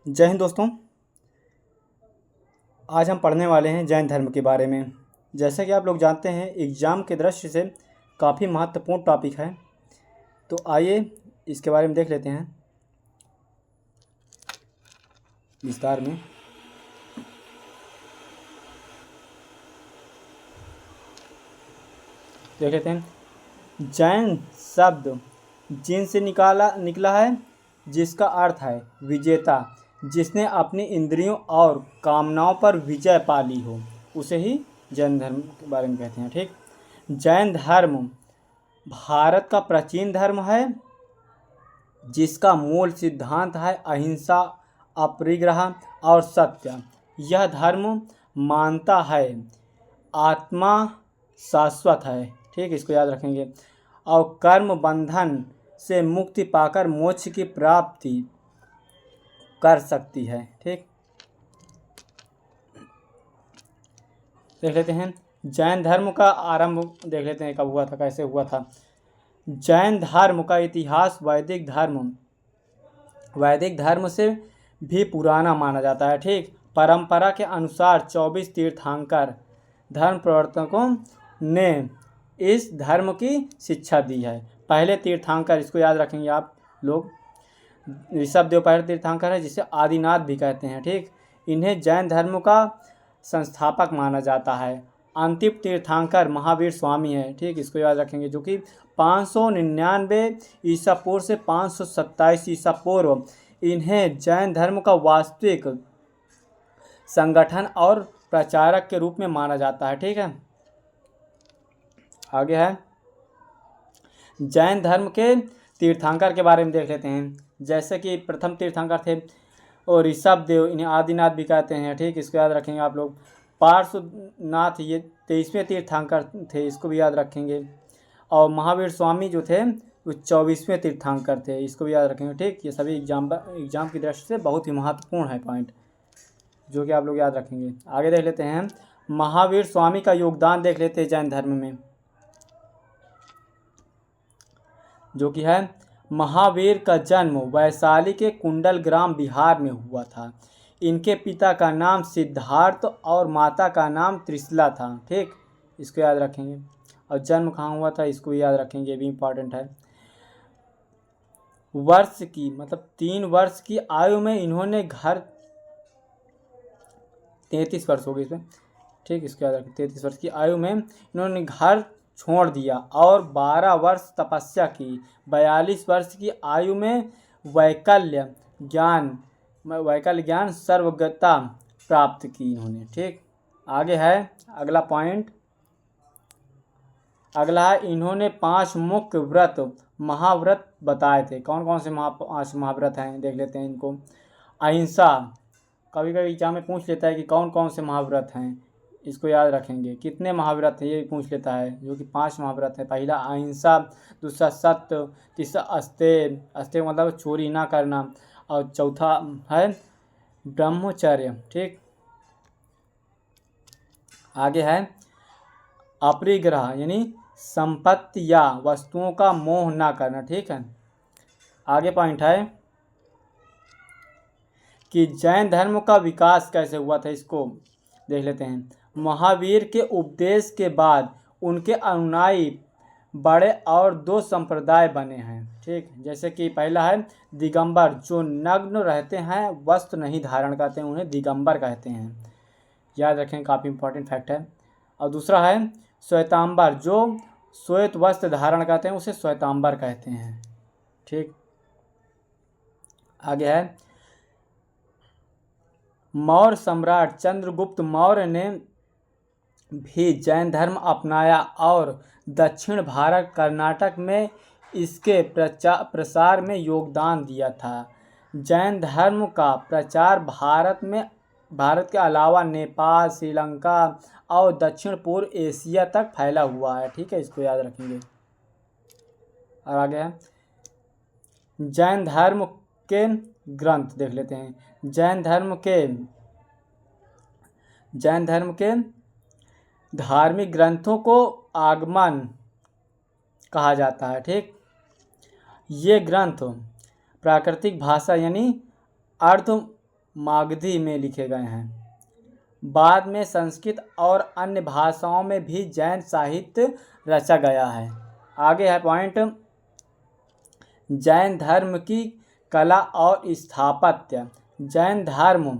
जय हिंद दोस्तों। आज हम पढ़ने वाले हैं जैन धर्म के बारे में। जैसा कि आप लोग जानते हैं, एग्ज़ाम के दृष्टि से काफ़ी महत्वपूर्ण टॉपिक है। तो आइए इसके बारे में देख लेते हैं विस्तार में। देख लेते हैं। जैन शब्द जिन से निकला है, जिसका अर्थ है विजेता, जिसने अपनी इंद्रियों और कामनाओं पर विजय पा ली हो, उसे ही जैन धर्म के बारे में कहते हैं। ठीक। जैन धर्म भारत का प्राचीन धर्म है, जिसका मूल सिद्धांत है अहिंसा, अपरिग्रह और सत्य। यह धर्म मानता है आत्मा शाश्वत है। ठीक, इसको याद रखेंगे। और कर्म बंधन से मुक्ति पाकर मोक्ष की प्राप्ति कर सकती है। ठीक, देख लेते हैं जैन धर्म का आरंभ देख लेते हैं कब हुआ था, कैसे हुआ था। जैन धर्म का इतिहास वैदिक धर्म से भी पुराना माना जाता है। ठीक, परंपरा के अनुसार 24 तीर्थंकर धर्म प्रवर्तकों ने इस धर्म की शिक्षा दी है। पहले तीर्थंकर, इसको याद रखेंगे आप लोग, ऋषभदेव पहले तीर्थंकर है, जिसे आदिनाथ भी कहते हैं। ठीक, इन्हें जैन धर्म का संस्थापक माना जाता है। अंतिम तीर्थंकर महावीर स्वामी है। ठीक, इसको याद रखेंगे, जो कि 599 ईसा पूर्व से 527 ईसा पूर्व इन्हें जैन धर्म का वास्तविक संगठन और प्रचारक के रूप में माना जाता है। ठीक है, आगे है जैन धर्म के तीर्थंकर के बारे में देख लेते हैं। जैसे कि प्रथम तीर्थंकर थे और ऋषभदेव, इन्हें आदिनाथ भी कहते हैं। ठीक, इसको याद रखेंगे आप लोग। पार्श्वनाथ ये 23वें तीर्थंकर थे, इसको भी याद रखेंगे। और महावीर स्वामी जो थे वो 24वें तीर्थंकर थे, इसको भी याद रखेंगे। ठीक, ये सभी एग्जाम की दृष्टि से बहुत ही महत्वपूर्ण है पॉइंट, जो कि आप लोग याद रखेंगे। आगे देख लेते हैं महावीर स्वामी का योगदान देख लेते हैं जैन धर्म में, जो कि है महावीर का जन्म वैशाली के कुंडल ग्राम बिहार में हुआ था। इनके पिता का नाम सिद्धार्थ और माता का नाम त्रिशला था। ठीक, इसको याद रखेंगे। और जन्म कहाँ हुआ था, इसको भी याद रखेंगे, ये भी इम्पॉर्टेंट है। वर्ष की 3 वर्ष की आयु में इन्होंने 33 वर्ष हो गए इसमें। ठीक, इसको याद रखें। 33 वर्ष की आयु में इन्होंने घर छोड़ दिया और 12 वर्ष तपस्या की। 42 वर्ष की आयु में वैकल्य ज्ञान सर्वज्ञता प्राप्त की इन्होंने। ठीक, आगे है अगला पॉइंट। अगला है इन्होंने 5 मुख्य व्रत महाव्रत बताए थे। कौन कौन से 5 महाव्रत हैं, देख लेते हैं इनको। अहिंसा, कभी कभी एग्जाम में पूछ लेता है कि कौन कौन से महाव्रत हैं, इसको याद रखेंगे। कितने महाव्रत हैं ये भी पूछ लेता है, जो कि 5 महाव्रत है। पहला अहिंसा, दूसरा सत्य, तीसरा अस्तेय मतलब चोरी ना करना, और चौथा है ब्रह्मचर्य। ठीक, आगे है अपरिग्रह, यानी संपत्ति या वस्तुओं का मोह ना करना। ठीक है, आगे पॉइंट है कि जैन धर्म का विकास कैसे हुआ था, इसको देख लेते हैं। महावीर के उपदेश के बाद उनके अनुयायी बड़े और 2 संप्रदाय बने हैं। ठीक, जैसे कि पहला है दिगंबर, जो नग्न रहते हैं, वस्त्र नहीं धारण करते हैं, उन्हें दिगंबर कहते हैं, याद रखें, काफ़ी इंपॉर्टेंट फैक्ट है। और दूसरा है श्वेतांबर, जो श्वेत वस्त्र धारण करते हैं, उसे श्वेतांबर कहते हैं। ठीक, आगे है मौर्य सम्राट चंद्रगुप्त मौर्य ने भी जैन धर्म अपनाया और दक्षिण भारत कर्नाटक में इसके प्रसार में योगदान दिया था। जैन धर्म का प्रचार भारत के अलावा नेपाल, श्रीलंका और दक्षिण पूर्व एशिया तक फैला हुआ है। ठीक है, इसको याद रखेंगे। और आगे है जैन धर्म के ग्रंथ देख लेते हैं। जैन धर्म के धार्मिक ग्रंथों को आगमन कहा जाता है। ठीक, ये ग्रंथ प्राकृतिक भाषा यानी अर्ध मागधी में लिखे गए हैं। बाद में संस्कृत और अन्य भाषाओं में भी जैन साहित्य रचा गया है। आगे है पॉइंट, जैन धर्म की कला और स्थापत्य। जैन धर्म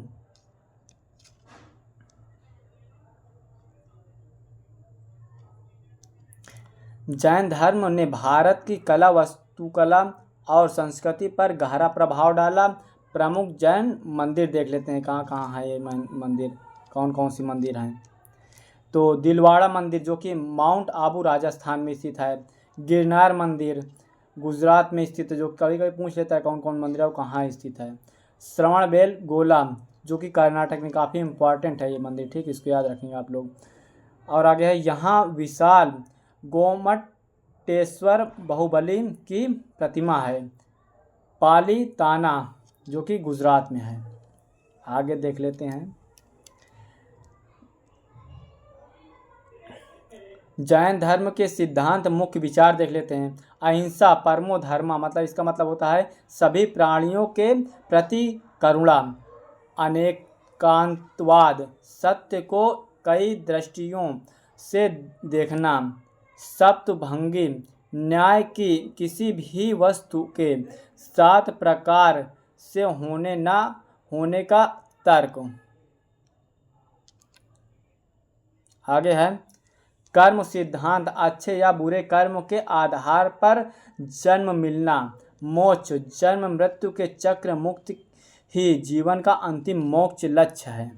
ने भारत की कला, वास्तुकला और संस्कृति पर गहरा प्रभाव डाला। प्रमुख जैन मंदिर देख लेते हैं, कहाँ कहाँ है ये मंदिर, कौन कौन सी मंदिर हैं। तो दिलवाड़ा मंदिर जो कि माउंट आबू राजस्थान में स्थित है। गिरनार मंदिर गुजरात में स्थित है, जो कभी कभी पूछ लेता है कौन कौन मंदिर है वो कहाँ स्थित है। श्रवणबेल गोला जो कि कर्नाटक में, काफ़ी इम्पॉर्टेंट है ये मंदिर, ठीक, इसको याद रखेंगे आप लोग। और आगे है, यहाँ विशाल गोमटेश्वर बाहुबली की प्रतिमा है। पालीताना जो कि गुजरात में है। आगे देख लेते हैं, जैन धर्म के सिद्धांत, मुख्य विचार देख लेते हैं। अहिंसा परमो धर्मा, मतलब इसका मतलब होता है सभी प्राणियों के प्रति करुणा। अनेकांतवाद, सत्य को कई दृष्टियों से देखना। सप्तभंगी, न्याय की किसी भी वस्तु के 7 प्रकार से होने ना होने का तर्क। आगे है, कर्म सिद्धांत, अच्छे या बुरे कर्म के आधार पर जन्म मिलना। मोक्ष, जन्म मृत्यु के चक्र मुक्ति ही जीवन का अंतिम मोक्ष लक्ष्य है।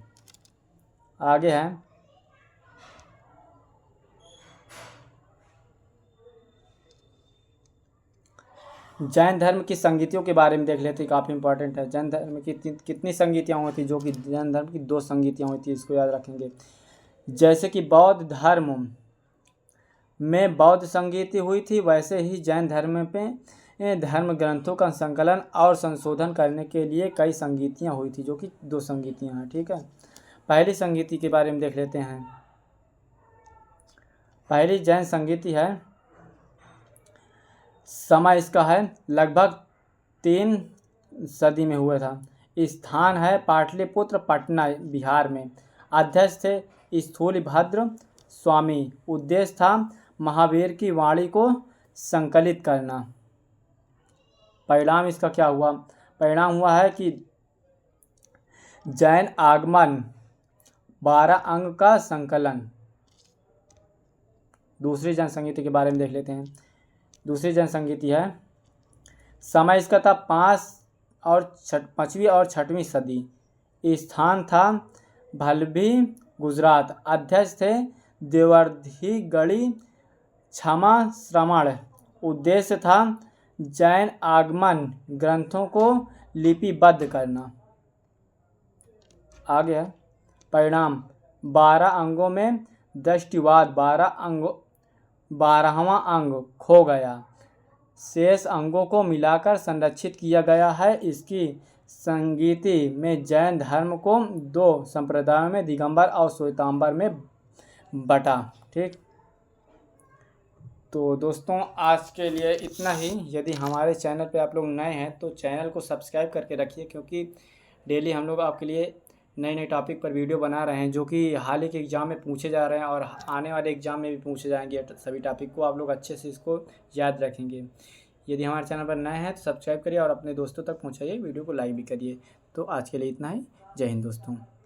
आगे है, जैन धर्म की संगीतियों के बारे में देख लेते हैं, काफ़ी इंपॉर्टेंट है। जैन धर्म की कितनी संगीतियाँ हुई थी, जो कि जैन धर्म की 2 संगीतियाँ हुई थी, इसको याद रखेंगे। जैसे कि बौद्ध धर्म में बौद्ध संगीति हुई थी, वैसे ही जैन धर्म में धर्म ग्रंथों का संकलन और संशोधन करने के लिए कई संगीतियाँ हुई थी, जो कि 2 संगीतियाँ हैं, ठीक है। पहली संगीति के बारे में देख लेते हैं। पहली जैन संगीति है, समय इसका है लगभग 3 सदी में हुआ था। स्थान है पाटलिपुत्र, पटना, बिहार में। अध्यक्ष थे स्थूलभद्र स्वामी। उद्देश्य था महावीर की वाणी को संकलित करना। परिणाम इसका क्या हुआ? परिणाम हुआ है कि जैन आगमन, 12 अंग का संकलन। दूसरी जन संगीति के बारे में देख लेते हैं। दूसरी जन संगीति है, समय इसका था 5वीं और 6वीं सदी। स्थान था भलभी, गुजरात। अध्यक्ष थे देवर्धिगढ़ी क्षमा श्रवण। उद्देश्य था जैन आगमन ग्रंथों को लिपिबद्ध करना। आगे है, परिणाम 12 अंगों में दृष्टिवाद, 12वां अंग खो गया। शेष अंगों को मिलाकर संरक्षित किया गया है। इसकी संगीति में जैन धर्म को 2 संप्रदायों में, दिगंबर और श्वेतांबर में बटा, ठीक। तो दोस्तों आज के लिए इतना ही। यदि हमारे चैनल पे आप लोग नए हैं तो चैनल को सब्सक्राइब करके रखिए, क्योंकि डेली हम लोग आपके लिए नए नए टॉपिक पर वीडियो बना रहे हैं, जो कि हाल ही के एग्ज़ाम में पूछे जा रहे हैं और आने वाले एग्ज़ाम में भी पूछे जाएंगे। सभी टॉपिक को आप लोग अच्छे से इसको याद रखेंगे। यदि हमारे चैनल पर नए हैं तो सब्सक्राइब करिए और अपने दोस्तों तक पहुँचाइए, वीडियो को लाइक भी करिए। तो आज के लिए इतना ही। जय हिंद दोस्तों।